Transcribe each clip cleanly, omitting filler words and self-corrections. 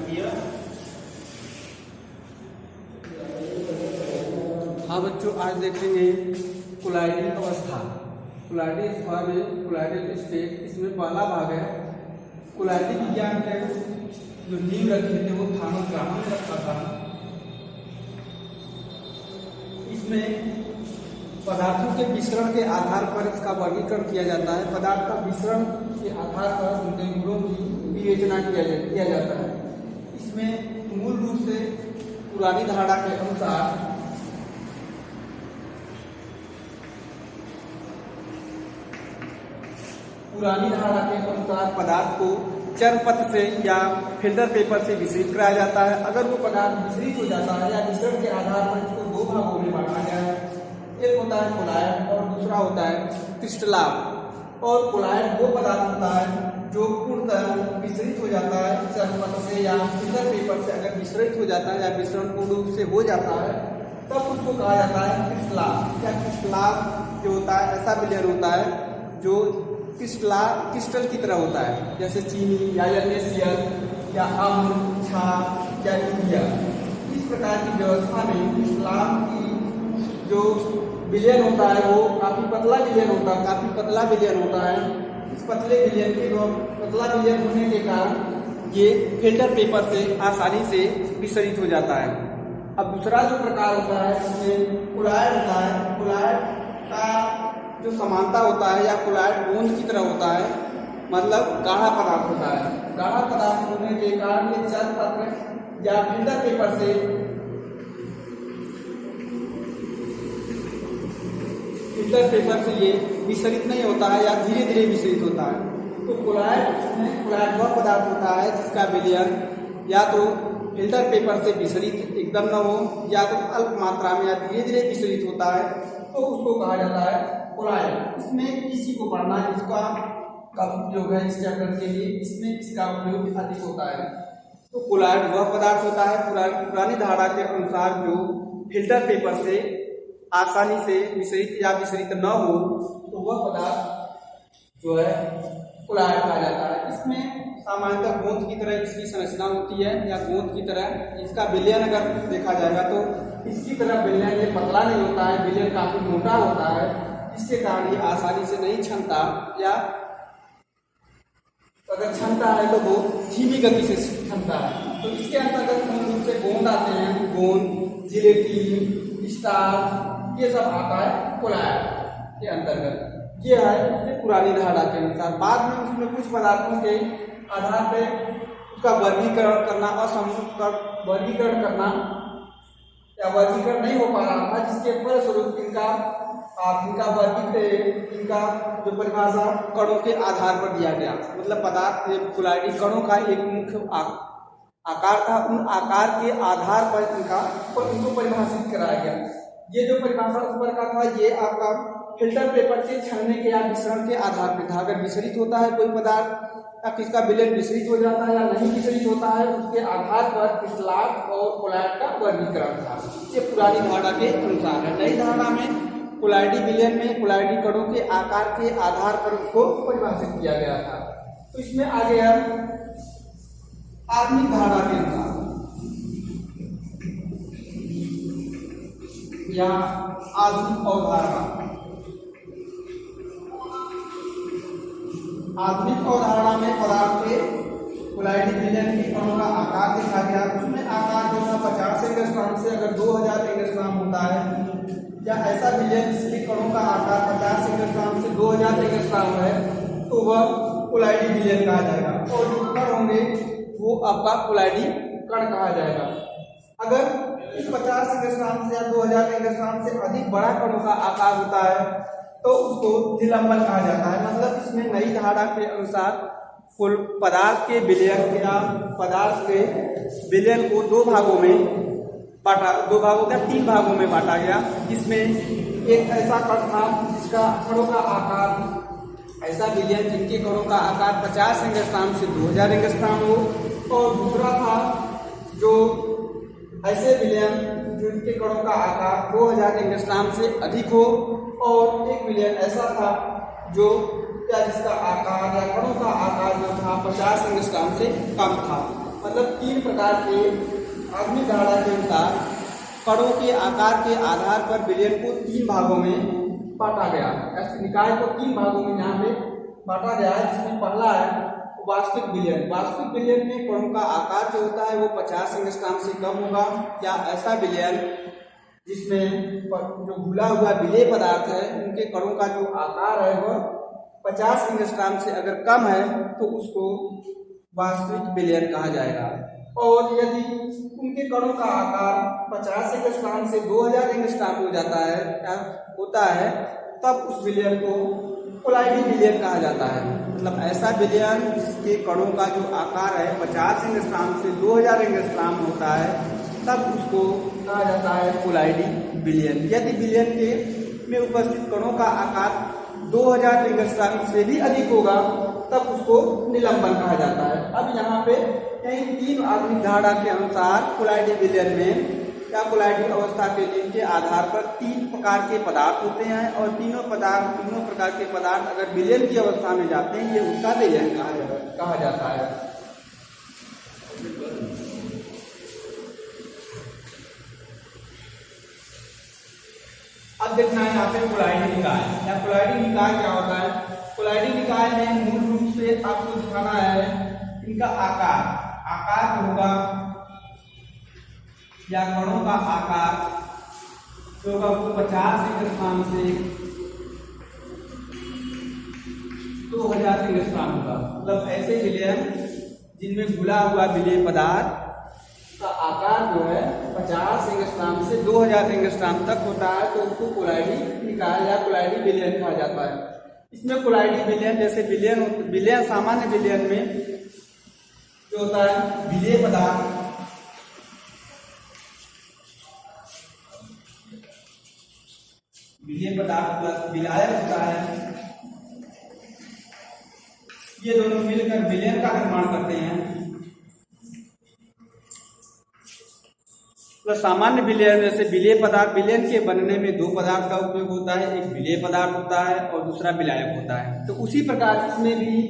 किया। हाँ बच्चों, आज देखेंगे कोलाइडल अवस्था। कोलाइडल अवस्था में कोलाइडल स्टेट, इसमें पहला भाग है कोलाइडल विज्ञान के जो नींव रखे थे वो थॉमस ग्राहम ने रखा था। इसमें पदार्थों के मिश्रण के आधार पर इसका वर्गीकरण किया जाता है। पदार्थ का मिश्रण के आधार पर उनके गुणों की विवेचना किया जाता है। इसमें मूल रूप से पुरानी धारणा के अनुसार पदार्थ को चर्मपत्र से या फिल्टर पेपर से मिश्रित कराया जाता है। अगर वो पदार्थ मिश्रित हो जाता है या मिश्रण के आधार पर इसको दो भागों में बांटा गया है, एक होता है कोलायड और दूसरा होता है क्रिस्टलाट। और कोलायड वो पदार्थ होता है जो पूर्णतः मिश्रित हो जाता है चर्मपत्र से या फिल्टर पेपर से। अगर मिश्रित हो जाता है या मिश्रण पूर्ण रूप से हो जाता है तब उसको कहा जाता है क्रिस्टलाट। या क्रिस्टलाट जो होता है ऐसा विलयन होता है जो क्रिस्टल की तरह होता है, जैसे चीनी या NaCl या अम्ल, छाप या यूरिया। इस प्रकार की व्यवस्था में क्रिस्टलाट की जो विलयन होता है वो काफी पतला विलयन होता है, काफी पतला विलयन होता है। इस पतले विलयन के पतला विलयन होने के कारण ये फिल्टर पेपर से आसानी से विसरित हो जाता है। अब दूसरा जो प्रकार होता है इसमें कोलायड होता है। कोलायड का जो समानता होता है या कोलायड गोंद की तरह होता है, मतलब गाढ़ा पदार्थ होता है। गाढ़ा पदार्थ होने के कारण ये चर्मपत्र या फिल्टर पेपर से ये विसरित नहीं होता है या धीरे धीरे विसरित होता है। तो कोलायड वह पदार्थ होता है जिसका विलयन या तो फिल्टर पेपर से विसरित एकदम न हो या तो अल्प मात्रा में या धीरे धीरे विसरित होता है, तो उसको कहा जाता है कोलायड। इसमें इसी को पढ़ना, इसका काफी उपयोग है इस चैप्टर के लिए, इसमें इसका उपयोग अधिक होता है। तो कोलायड वह पदार्थ होता है पुरानी धारणा के अनुसार जो फिल्टर पेपर से आसानी से विसरित या विसरित न हो, तो वह पदार्थ जो है कोलायड कहा जाता है। इसमें सामान्यतः गोंद की तरह इसकी संरचना होती है या गोंद की तरह इसका विलयन अगर देखा जाएगा तो इसकी तरह विलयन ये पतला नहीं होता है, विलयन काफी मोटा होता है। इसके कारण ये आसानी से नहीं छनता या अगर छनता है तो वो धीमी गति से छनता है। तो इसके अंतर्गत मूल रूप से गोंद आते हैं, गोंद, जिलेटिन, स्टार्च, ये सब आता है कोलायड के अंतर्गत। ये है उसने पुरानी धारणा के अनुसार। बाद में उसमें कुछ पदार्थों के आधार पे उसका वर्गीकरण करना वर्गीकरण करना या वर्गीकरण नहीं हो पा रहा था, जिसके फलस्वरूप इनका जो परिभाषा कणों के आधार पर दिया गया। मतलब पदार्थ कोलायडी कणों का एक मुख्य आकार था, उन आकार के आधार पर इनको परिभाषित कराया गया। ये जो परिभाषा ऊपर का था ये आपका फिल्टर पेपर से छानने के या मिश्रण के आधार पर था। अगर विसरित होता है कोई पदार्थ या किसका विलयन विसरित हो जाता है या नहीं विसरित होता है, उसके आधार पर क्रिस्टलाट और कोलायड का वर्गीकरण था। ये पुरानी धारणा के अनुसार है। नई धारणा में कोलायडी विलयन में कोलायडी कणों के आकार के आधार पर उसको परिभाषित किया गया था। तो इसमें आगे है आधुनिक धारणा के अनुसार या आधुनिक अवधारणा। आधुनिक अवधारणा में पदार्थ के कोलायडी विलयन के कणों का आकार देखा गया। उसमें आकार जो था 50 एंगस्ट्रॉम से अगर 2000 एंगस्ट्रॉम होता है, या ऐसा विलयन जिसके कणों का आकार 50 एंगस्ट्रॉम से 2000 एंगस्ट्रॉम है, तो वह कोलायडी विलयन कहा जाएगा। और जो कण होंगे वो आपका कोलायडी कण कहा जाएगा। अगर इस 50 एंगस्ट्रॉम से या 2000 एंगस्ट्रॉम से अधिक बड़ा कणों का आकार होता है तो उसको निलंबन कहा जाता है। मतलब इसमें नई धारणा के अनुसार पदार्थ के विलयन या पदार्थ के विलयन को तीन भागों में बांटा गया। जिसमें एक ऐसा कण था जिसका कणों का आकार ऐसा विलयन जिनके कणों का आकार 50 एंगस्ट्रॉम से 2000 एंगस्ट्रॉम हो, और दूसरा था जो ऐसे विलयन जिनके कणों का आकार 2000 एंगस्ट्रॉम से अधिक हो, और एक विलयन ऐसा था जो जिसका आकार या कणों का आकार जो था 50 एंगस्ट्रॉम से कम था। मतलब मतलब 3 प्रकार के आधुनिक धारणा के अनुसार कणों के आकार के आधार पर विलयन को 3 भागों में बांटा गया। ऐसे निकाय को 3 भागों में यहाँ पे बांटा गया है, जिसमें पहला है वास्तविक विलयन। वास्तविक विलयन में कणों का आकार जो होता है वो 50 एंगस्ट्रॉम से कम होगा, या ऐसा विलयन जिसमें जो घुला हुआ विलेय पदार्थ है उनके कणों का जो आकार है वह 50 एंगस्ट्रॉम से अगर कम है तो उसको वास्तविक विलयन कहा जाएगा। और यदि उनके कणों का आकार 50 एंगस्ट्रॉम से 2000 एंगस्ट्रॉम हो जाता है या होता है, तब उस विलयन को कोलाइडी विलयन कहा जाता है। मतलब ऐसा विलयन जिसके कणों का जो आकार है 50 एंगस्ट्रॉम से 2000 एंगस्ट्रॉम होता है, तब उसको कहा जाता है कोलाइडी विलयन। यदि विलयन के में उपस्थित कणों का आकार 2000 एंगस्ट्रॉम से भी अधिक होगा, तब उसको निलंबन कहा जाता है। अब यहाँ पे इन 3 आधुनिक धारणा के अनुसार कोलाइडी विलयन में या कोलाइडी अवस्था के लिए के आधार पर 3 प्रकार के पदार्थ होते हैं, और तीनों प्रकार के पदार्थ अगर विलयन की अवस्था में जाते हैं, ये उसका विलयन कहा जाता है। अब देखना है यहाँ पे कोलाइडी निकाय या कोलाइडी निकाय क्या होता है। कोलाइडी निकाय में मूल रूप से आपको दिखाना है इनका आकार जो होगा या कणों का आकार जो होगा वो 50 एंगस्ट्रॉम से 2000 एंगस्ट्रॉम होगा। मतलब ऐसे विलयन जिनमें घुला हुआ विलेय पदार्थ का आकार जो है 50 एंगस्ट्रॉम से 2000 एंगस्ट्रॉम तक होता है, तो उसको कोलाइडी निकाय या कोलाइडी विलयन कहा जाता है। इसमें कोलाइडी विलयन जैसे विलयन सामान्य विलयन में जो होता है विलेय पदार्थ प्लस विलायक होता है, ये दोनों मिलकर विलयन का निर्माण करते हैं। सामान्य विलयन जैसे विलेय पदार्थ, विलयन के बनने में 2 पदार्थ का उपयोग होता है, एक विलेय पदार्थ होता है और दूसरा विलायक होता है। तो उसी प्रकार इसमें भी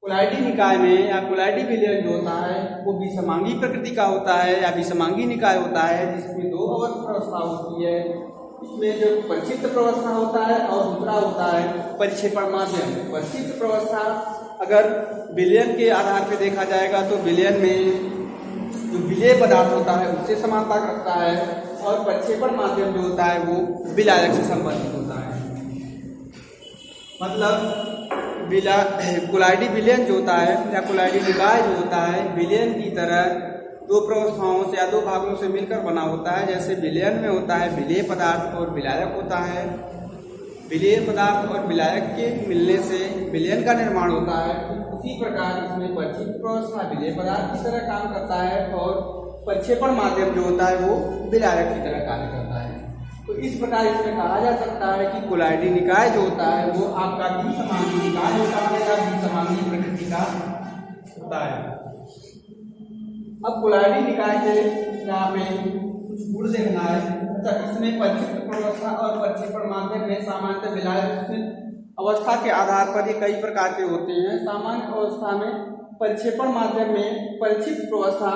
कोलाइडी निकाय में या कोलाइडी विलयन जो होता है वो विषमांगी प्रकृति का होता है या विषमांगी निकाय होता है, जिसमें 2 अवस्था होती है। इसमें जो परिक्षिप्त प्रवस्था होता है और दूसरा होता है परिक्षेपण माध्यम। परिक्षिप्त प्रवस्था अगर विलयन के आधार पर देखा जाएगा तो विलयन में जो विलेय पदार्थ होता है उससे समानता रखता है, और प्रक्षेपण माध्यम जो होता है वो विलायक से संबंधित होता है। मतलब कोलाइडी विलयन जो होता है या कोलाइडी निकाय जो होता है विलयन की तरह 2 प्रवस्थाओं से या 2 भागों से मिलकर बना होता है। जैसे विलयन में होता है विलेय पदार्थ और विलायक होता है, विलेय पदार्थ और विलायक के मिलने से विलयन का निर्माण होता है। उसी प्रकार इसमें परिक्षिप्त प्रवस्था विलेय पदार्थ की तरह काम करता है और प्रक्षेपण माध्यम जो होता है वो विलायक की तरह कार्य करता है। तो इस प्रकार इसमें कहा जा सकता है कि कोलाइडी निकाय जो होता है वो आपका विषमांगी निकाय होता है या विषमांगी प्रकृति का होता है। अब कोलाइडी निकाय के यहाँ पे कुछ गुण देखना है। अच्छा, इसमें परिक्षिप्त प्रवस्था और प्रक्षेपण माध्यम में सामान्यतः विलायक अवस्था के आधार पर ये कई प्रकार के होते हैं। सामान्य अवस्था में परिक्षेपण माध्यम में परिक्षिप्त प्रवस्था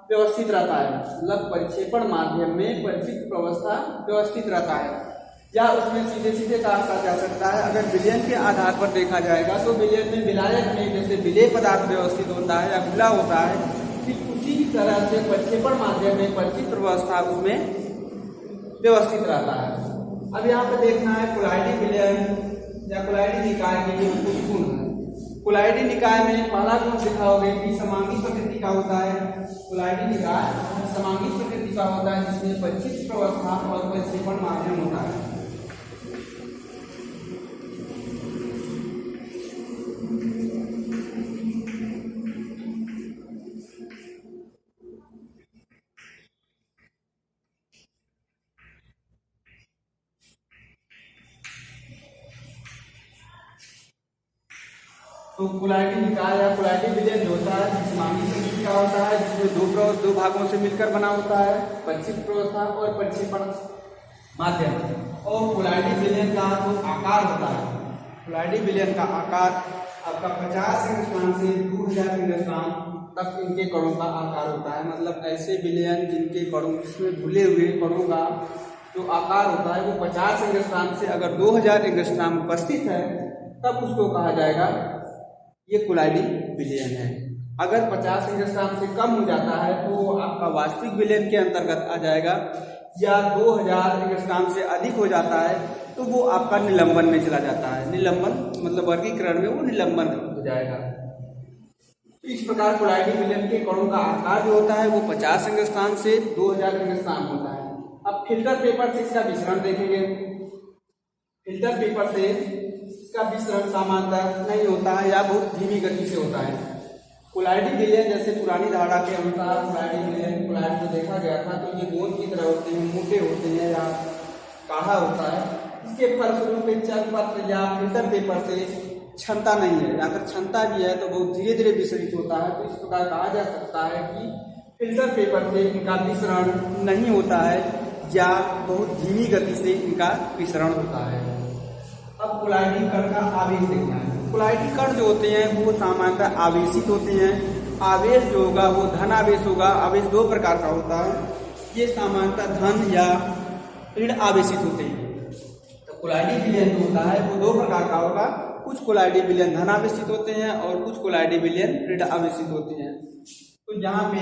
व्यवस्थित रहता है, मतलब परिक्षेपण माध्यम में परिक्षिप्त प्रवस्था व्यवस्थित रहता है, या उसमें सीधे सीधे कहा जा सकता है अगर विलयन के आधार पर देखा जाएगा तो विलयन में विलायक में जैसे विलेय पदार्थ व्यवस्थित होता है या खुला होता है, ठीक उसी तरह से प्रक्षेपण माध्यम में परिक्षिप्त प्रवस्था उसमें व्यवस्थित रहता है। अब यहाँ पे देखना है कोलाइडी विलयन या कोलाइडी निकाय के लिए कुछ गुण है। कोलाइडी निकाय में पहला गुण दिखाओगे कि समांगी प्रकृति का होता है। कोलाइडी निकाय समांगी प्रकृति का होता है जिसमें परिक्षिप्त प्रवस्था और प्रक्षेपण माध्यम होता है। तो कोलाइडी निकाय या कोलाइडी विलयन जो होता है विषमांगी प्रकृति का होता है, जिसमें 2 भागों से मिलकर बना होता है, परिक्षिप्त प्रवस्था और प्रक्षेपण माध्यम। और कोलाइडी विलयन का जो आकार होता है, कोलाइडी विलयन का आकार आपका 50 एंगस्ट्रॉम से 2000 एंगस्ट्रॉम तक इनके कणों का आकार होता है। मतलब ऐसे विलयन जिनके कणों, जिसमें घुले हुए कणों का जो आकार होता है वो 50 एंगस्ट्रॉम से अगर 2000 एंगस्ट्रॉम उपस्थित है तब उसको कहा जाएगा ये कोलाइडी विलयन है। अगर 50 एंगस्ट्रॉम से कम हो जाता है तो वो आपका वास्तविक विलयन के अंतर्गत आ जाएगा, या 2000 एंगस्ट्रॉम से अधिक हो जाता है तो वो आपका निलंबन में चला जाता है। निलंबन मतलब वर्गीकरण में वो निलंबन हो जाएगा। तो इस प्रकार कोलाइडी विलयन के कणों का आकार जो होता है वो 50 एंगस्ट्रॉम से 2000 एंगस्ट्रॉम होता है। अब फिल्टर पेपर से इसका विसरण देखेंगे। फिल्टर पेपर से इसका विसरण सामान्यतः नहीं होता है या बहुत धीमी गति से होता है। कोलाइडी विलयन जैसे पुरानी धारणा के अनुसार कोलाइडी विलयन कोलाइड को देखा गया था तो ये गोंद की तरह होते हैं, मोटे होते हैं या काढ़ा होता है। इसके फलस्वरूप चलपत्र या फिल्टर पेपर से क्षमता नहीं है, अगर क्षमता भी है तो बहुत धीरे धीरे विसरित होता है। तो इस प्रकार कहा जा सकता है कि फिल्टर पेपर से इनका विसरण नहीं होता है या बहुत धीमी गति से इनका विसरण होता है। अब कोलाइडी कण का आवेश देखना है। कोलाइडी कण जो होते हैं वो सामान्यतः आवेशित होते हैं। आवेश जो होगा वो धन आवेश होगा। आवेश दो प्रकार का होता है, ये सामान्यतः धन या ऋण आवेशित होते हैं। तो कोलाइडी विलयन जो होता है वो दो प्रकार का होगा। कुछ कोलाइडी विलयन धन आवेशित होते हैं और कुछ कोलाइडी विलयन ऋण आवेशित होते हैं। तो यहाँ पे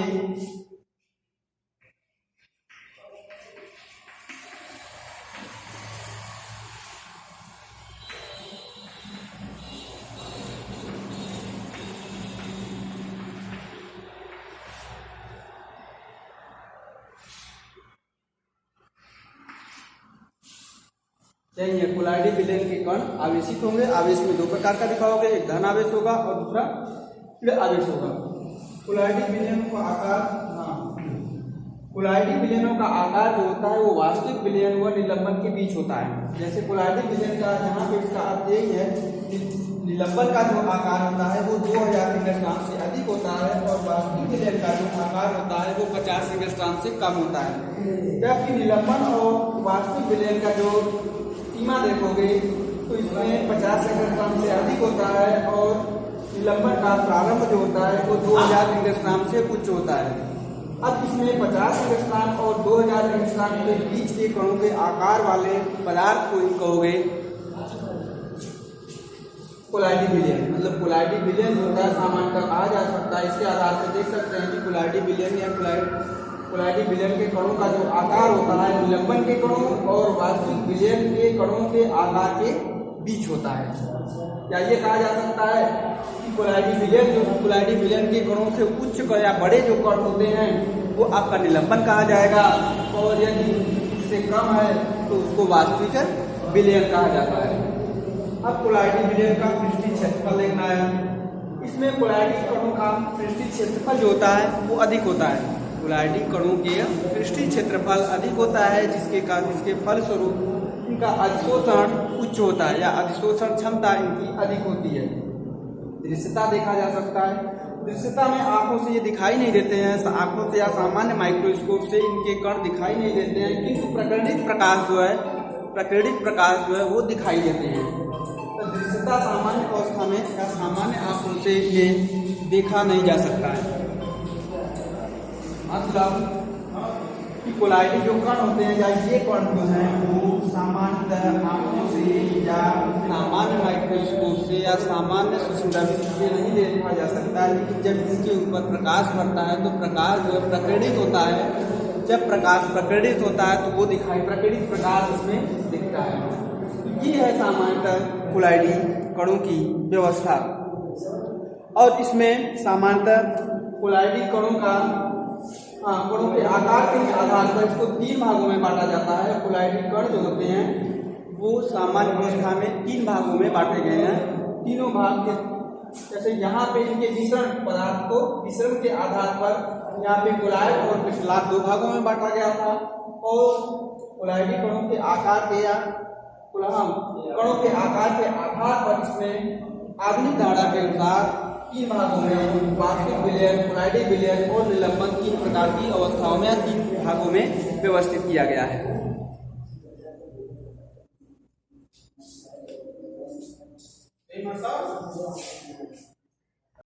चाहिए कोलाइडी विलयन के कण आवेशित होंगे। आवेश में दो प्रकार का दिखाओगे, एक धन आवेश होगा और दूसरा ऋण आवेश होगा। कोलाइडी विलयन का आकार, कोलाइडी विलयनों का आकार जो होता है वो वास्तविक विलयन व निलंबन के बीच होता है। जैसे कोलाइडी विलयन का जहाँ पे इसका अर्थ यही है, निलंबन का जो आकार होता है वो 2000 एंगस्ट्रॉम से अधिक होता है और वास्तविक विलयन का जो आकार होता है वो 50 एंगस्ट्रॉम से कम होता है। जबकि निलंबन और वास्तविक विलयन का जो सीमा देखोगे तो इसमें 50 एंगस्ट्रॉम से अधिक होता है और निलंबन का प्रारंभ जो होता है वो 2000 एंगस्ट्रॉम से उच्च होता है। अब इसमें 50 एंगस्ट्रॉम और 2000 एंगस्ट्रॉम के बीच के कणों के आकार वाले पदार्थ को ही कहोगे कोलाइडी विलयन। मतलब कोलाइडी विलयन जो होता है सामान्यतः कहा जा सकता है, इसके आधार से देख सकते हैं कि कोलाइडी विलयन या कोलाइडी विलयन के कणों का जो आकार होता है निलंबन के कणों और वास्तविक विलयन के कणों के आकार के बीच होता है। या ये कहा जा सकता है कि कोलाइडी विलयन जो कोलाइडी विलयन के कणों से उच्च या बड़े जो कण होते हैं वो आपका निलंबन कहा जाएगा, और यदि इससे कम है तो उसको वास्तविक विलयन कहा जाता है। अब कोलाइडी विलयन का पृष्ठीय क्षेत्रफल देखना है। इसमें कोलाइडी कणों का पृष्ठीय क्षेत्रफल जो होता है वो अधिक होता है। कोलाइडी कणों के पृष्ठीय क्षेत्रफल अधिक होता है जिसके फलस्वरूप इनका अधिशोषण उच्च होता है या अधिशोषण क्षमता इनकी अधिक होती है। दृश्यता देखा जा सकता है। दृश्यता में आंखों से ये दिखाई नहीं देते हैं, आंखों से या सामान्य माइक्रोस्कोप से इनके कण दिखाई नहीं देते हैं, किंतु प्रकीर्णित प्रकाश जो है वो दिखाई देते हैं। तो दृश्यता सामान्य अवस्था में या सामान्य आंखों से ये देखा नहीं जा सकता है। मतलब कि कोलाइडी जो कण होते हैं या ये कण जो हैं वो सामान्यतः आंखों से या सामान्य माइक्रोस्कोप से या सामान्य सूक्ष्मदर्शी से नहीं देखा जा सकता है, लेकिन जब इनके ऊपर प्रकाश पड़ता है तो प्रकाश जो है प्रकीर्णित होता है। जब प्रकाश प्रकीर्णित होता है तो वो दिखाई प्रकीर्णित प्रकाश इसमें दिखता है। तो ये है सामान्यतः कोलाइडी कणों की व्यवस्था। और इसमें सामान्यतः कोलाइडी कणों के आकार के आधार पर इसको 3 भागों में बांटा जाता है। कोलाइडी कण जो होते हैं वो सामान्य अवस्था में 3 भागों में बांटे गए हैं। तीनों भाग के जैसे यहाँ पे इनके विसरण पदार्थ को विसरण के आधार पर यहाँ पे कोलाइड और क्रिस्टलाट 2 भागों में बांटा गया था, और कोलाइडी कणों के आकार के या कणों के आकार के आधार पर इसमें आधुनिक धारणा के अनुसार 3 भागों में वास्तविक विलयन, कोलाइडी विलयन और निलंबन 3 प्रकार की अवस्थाओं में 3 भागों में व्यवस्थित किया गया है।